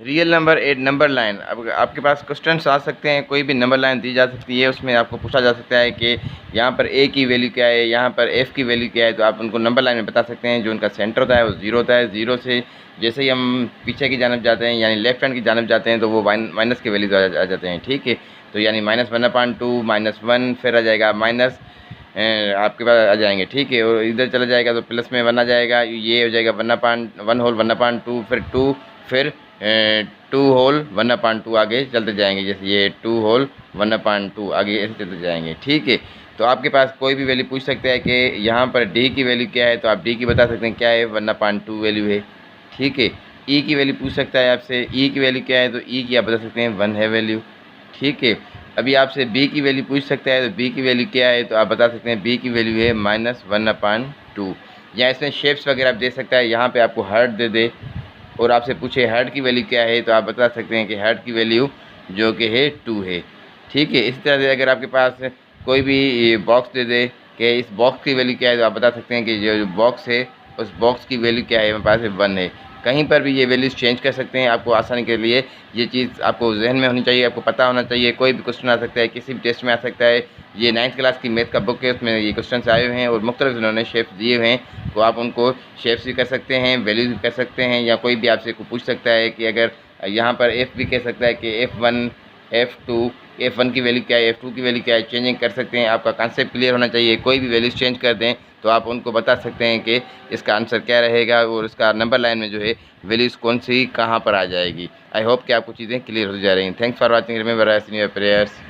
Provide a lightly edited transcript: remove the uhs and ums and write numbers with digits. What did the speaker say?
Real number at number line. अब आपके पास questions आ सकते हैं, कोई भी नंबर लाइन दी जा सकती है, उसमें आपको पूछा जा सकता है कि यहाँ पर ए की वैल्यू क्या है, यहाँ पर एफ़ की वैल्यू क्या है, तो आप उनको नंबर लाइन में बता सकते हैं। जो उनका सेंटर होता है वो ज़ीरो होता है। ज़ीरो से जैसे ही हम पीछे की जानब जाते हैं, यानी लेफ्ट हैंड की जानब जाते हैं, तो वो माइनस की वैल्यू आ जाते हैं, ठीक है। तो यानी -1/2, -1, फिर आ जाएगा माइनस आपके पास आ जाएंगे, ठीक है। और इधर चला जाएगा तो प्लस में 1 आ जाएगा, ये हो जाएगा 1 होल 1/2, फिर 2, फिर 2 होल 1/2 आगे चलते जाएंगे। जैसे ये 2 होल 1/2 आगे ऐसे चलते जाएंगे, ठीक है। तो आपके पास कोई भी वैल्यू पूछ सकता है कि यहाँ पर डी की वैल्यू क्या है, तो आप डी की बता सकते हैं, क्या है 1/2 वैल्यू है, ठीक है। ई की वैल्यू पूछ सकता है आपसे, ई की वैल्यू क्या है, तो ई की आप बता सकते हैं 1 है वैल्यू, ठीक है। अभी आपसे बी की वैल्यू पूछ सकता है, तो बी की वैल्यू क्या है, तो आप बता सकते हैं बी की वैल्यू है -1/2। या इसमें शेप्स वगैरह आप दे सकता है, यहाँ पे आपको हार्ट दे दे और आपसे पूछे हार्ट की वैल्यू क्या है, तो आप बता सकते हैं कि हार्ट की वैल्यू जो कि है 2 है, ठीक है। इसी तरह से अगर आपके पास कोई भी बॉक्स दे दे कि इस बॉक्स की वैल्यू क्या है, तो आप बता सकते हैं कि जो बॉक्स है उस बॉक्स की वैल्यू क्या है, मेरे पास 1 है। कहीं पर भी ये वैल्यूज़ चेंज कर सकते हैं। आपको आसानी के लिए ये चीज़ आपको जहन में होनी चाहिए, आपको पता होना चाहिए। कोई भी क्वेश्चन आ सकता है, किसी भी टेस्ट में आ सकता है। ये 9th क्लास की मैथ का बुक है, उसमें ये क्वेश्चन आए हुए हैं और मुख्तलिफ उन्होंने शेप्स दिए हुए हैं, तो आप उनको शेप्स भी कर सकते हैं, वैल्यूज़ भी कर सकते हैं। या कोई भी आपसे पूछ सकता है कि अगर यहाँ पर एफ़ भी कह सकता है कि F1, F2, F1 की वैल्यू क्या है, F2 की वैल्यू क्या है, चेंजिंग कर सकते हैं। आपका कॉन्सेप्ट क्लियर होना चाहिए। कोई भी वैल्यूज़ चेंज कर दें तो आप उनको बता सकते हैं कि इसका आंसर क्या रहेगा और इसका नंबर लाइन में जो है वैल्यूज़ कौन सी कहाँ पर आ जाएगी। आई होप कि आपको चीज़ें क्लियर हो जा रही हैं। Thanks for watching, remember your prayers.